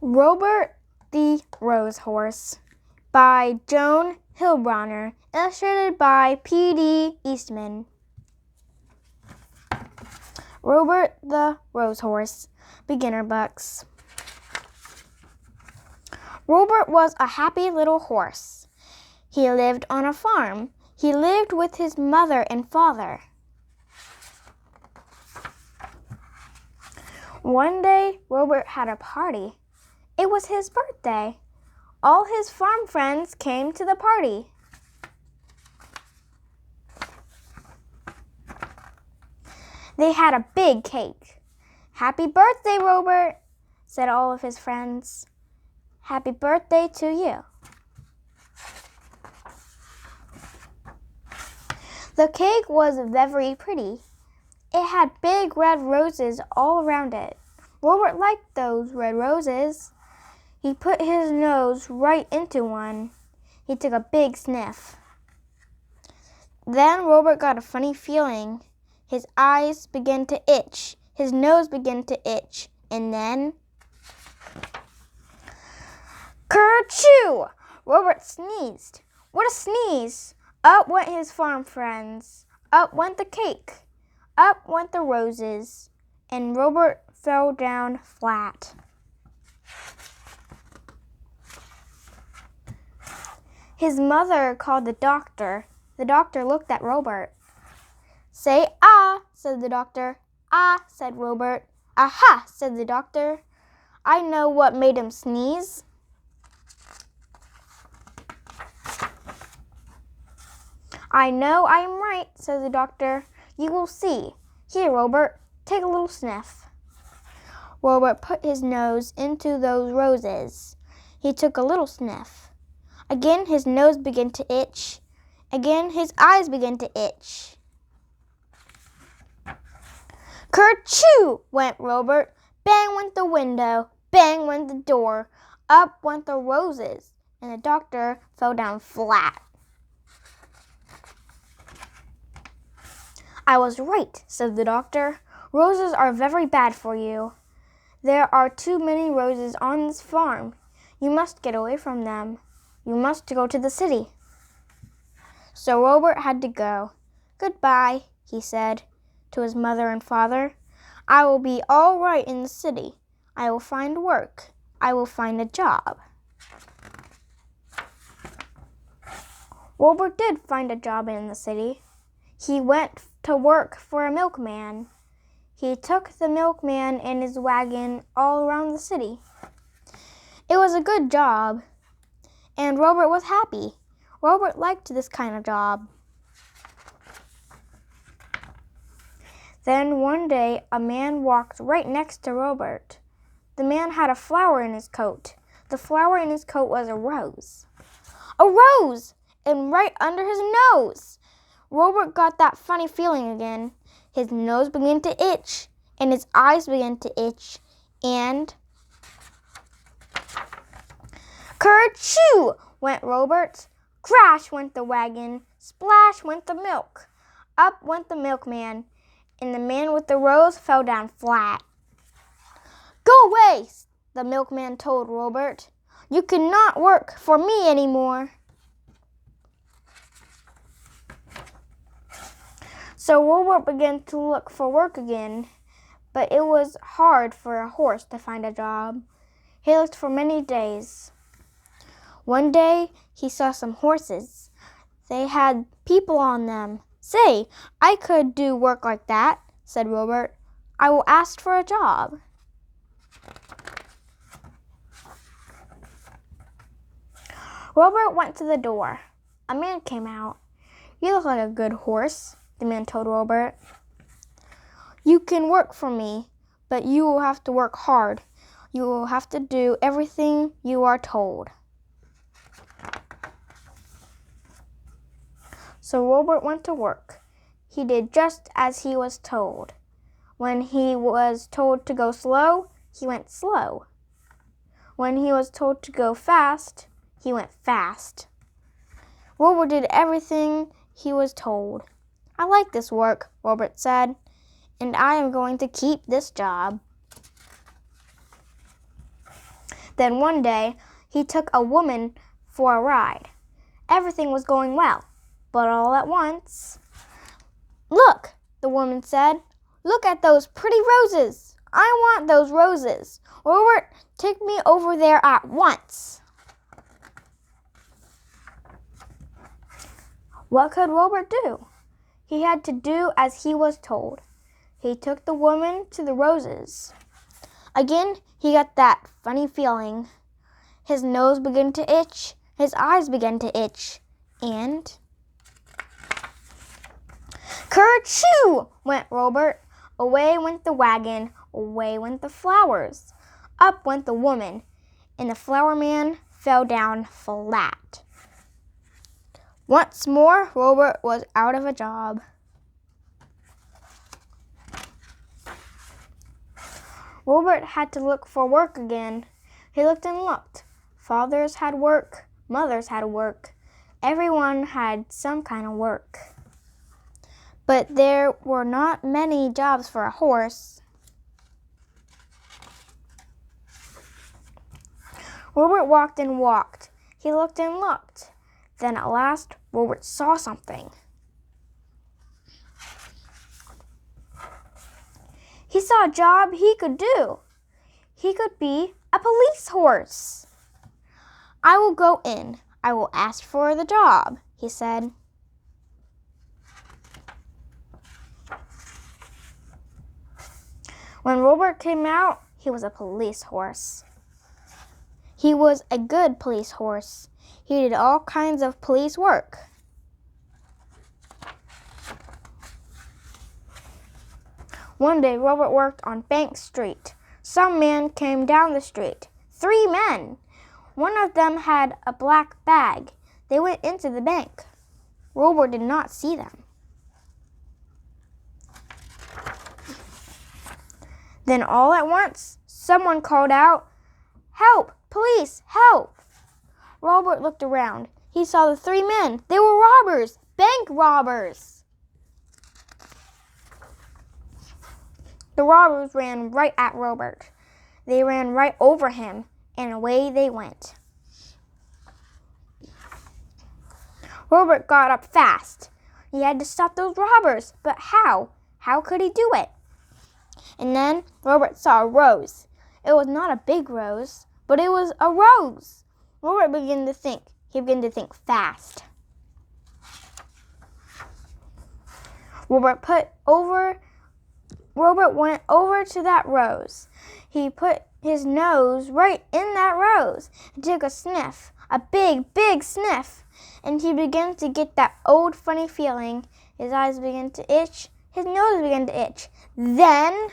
Robert the Rose Horse by Joan Heilbroner, illustrated by P.D.Eastman. Robert the Rose Horse, beginner books. Robert was a happy little horse. He lived on a farm. He lived with his mother and father. One day, Robert had a party. It was his birthday. All his farm friends came to the party. They had a big cake. "Happy birthday, Robert," said all of his friends. "Happy birthday to you." The cake was very pretty. It had big red roses all around it. Robert liked those red roses. He put his nose right into one. He took a big sniff. Then Robert got a funny feeling. His eyes began to itch. His nose began to itch. And then, kerchoo! Robert sneezed. What a sneeze! Up went his farm friends. Up went the cake. Up went the roses. And Robert fell down flat. His mother called the doctor. The doctor looked at Robert. "Say ah," said the doctor. "Ah," said Robert. "Aha," said the doctor. "I know what made him sneeze." "I know I am right," said the doctor. "You will see. Here, Robert, take a little sniff." Robert put his nose into those roses. He took a little sniff. Again his nose began to itch. Again his eyes began to itch. Kerchoo! Went Robert. Bang went the window. Bang went the door. Up went the roses. And the doctor fell down flat. "I was right," said the doctor. "Roses are very bad for you. There are too many roses on this farm. You must get away from them. You must go to the city." So Robert had to go. "Goodbye," he said to his mother and father. "I will be all right in the city. I will find work. I will find a job." Robert did find a job in the city. He went to work for a milkman. He took the milkman and his wagon all around the city. It was a good job, and Robert was happy. Robert liked this kind of job. Then one day, a man walked right next to Robert. The man had a flower in his coat. The flower in his coat was a rose. A rose! And right under his nose! Robert got that funny feeling again. His nose began to itch, and his eyes began to itch, and kerchoo! Went Robert. Crash went the wagon. Splash went the milk. Up went the milkman, and the man with the rose fell down flat. "Go away," the milkman told Robert. "You cannot work for me anymore." So Robert began to look for work again, but it was hard for a horse to find a job. He looked for many days. One day, he saw some horses. They had people on them. "Say, I could do work like that," said Robert. "I will ask for a job." Robert went to the door. A man came out. "You look like a good horse," the man told Robert. "You can work for me, but you will have to work hard. You will have to do everything you are told." So Robert went to work. He did just as he was told. When he was told to go slow, he went slow. When he was told to go fast, he went fast. Robert did everything he was told. "I like this work," Robert said, "and I am going to keep this job." Then one day, he took a woman for a ride. Everything was going well, but all at once... "Look," the woman said. "Look at those pretty roses. I want those roses. Robert, take me over there at once." What could Robert do? He had to do as he was told. He took the woman to the roses. Again, he got that funny feeling. His nose began to itch. His eyes began to itch. And... kerchoo! Went Robert. Away went the wagon. Away went the flowers. Up went the woman. And the flower man fell down flat. Once more, Robert was out of a job. Robert had to look for work again. He looked and looked. Fathers had work. Mothers had work. Everyone had some kind of work. But there were not many jobs for a horse. Robert walked and walked. He looked and looked. Then at last, Robert saw something. He saw a job he could do. He could be a police horse. "I will go in. I will ask for the job," he said. When Robert came out, he was a police horse. He was a good police horse. He did all kinds of police work. One day, Robert worked on Bank Street. Some men came down the street. 3 men. One of them had a black bag. They went into the bank. Robert did not see them. Then all at once, someone called out, "Help! Police! Help!" Robert looked around. He saw the 3 men. They were robbers! Bank robbers! The robbers ran right at Robert. They ran right over him, and away they went. Robert got up fast. He had to stop those robbers, but how? How could he do it? And then Robert saw a rose. It was not a big rose, but it was a rose. Robert began to think. He began to think fast. Robert went over to that rose. He put his nose right in that rose and took a sniff, a big, big sniff. And he began to get that old funny feeling. His eyes began to itch. His nose began to itch. Then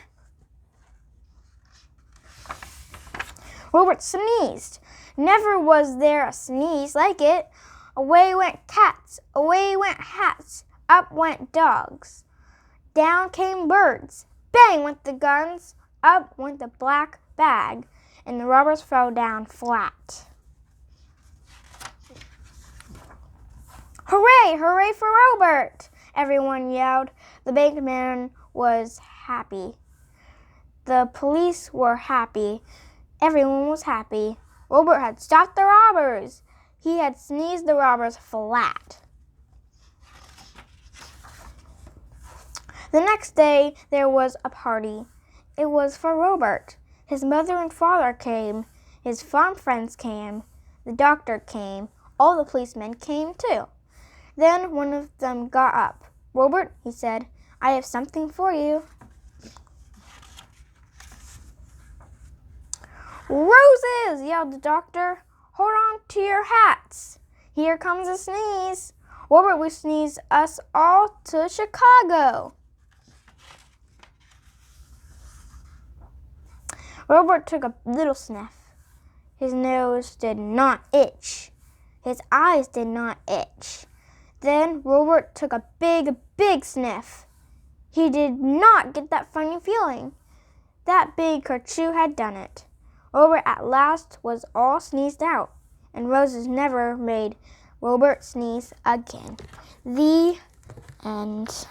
Robert sneezed. Never was there a sneeze like it. Away went cats. Away went hats. Up went dogs. Down came birds. Bang went the guns. Up went the black bag. And the robbers fell down flat. "Hooray! Hooray for Robert!" everyone yelled. The bankman was happy. The police were happy. Everyone was happy. Robert had stopped the robbers. He had sneezed the robbers flat. The next day, there was a party. It was for Robert. His mother and father came. His farm friends came. The doctor came. All the policemen came too. Then one of them got up. "Robert," he said, "I have something for you." "Roses!" yelled the doctor. "Hold on to your hats. Here comes a sneeze. Robert will sneeze us all to Chicago." Robert took a little sniff. His nose did not itch. His eyes did not itch. Then Robert took a big, big sniff. He did not get that funny feeling. That big kerchoo had done it. Robert at last was all sneezed out, and roses never made Robert sneeze again. The end.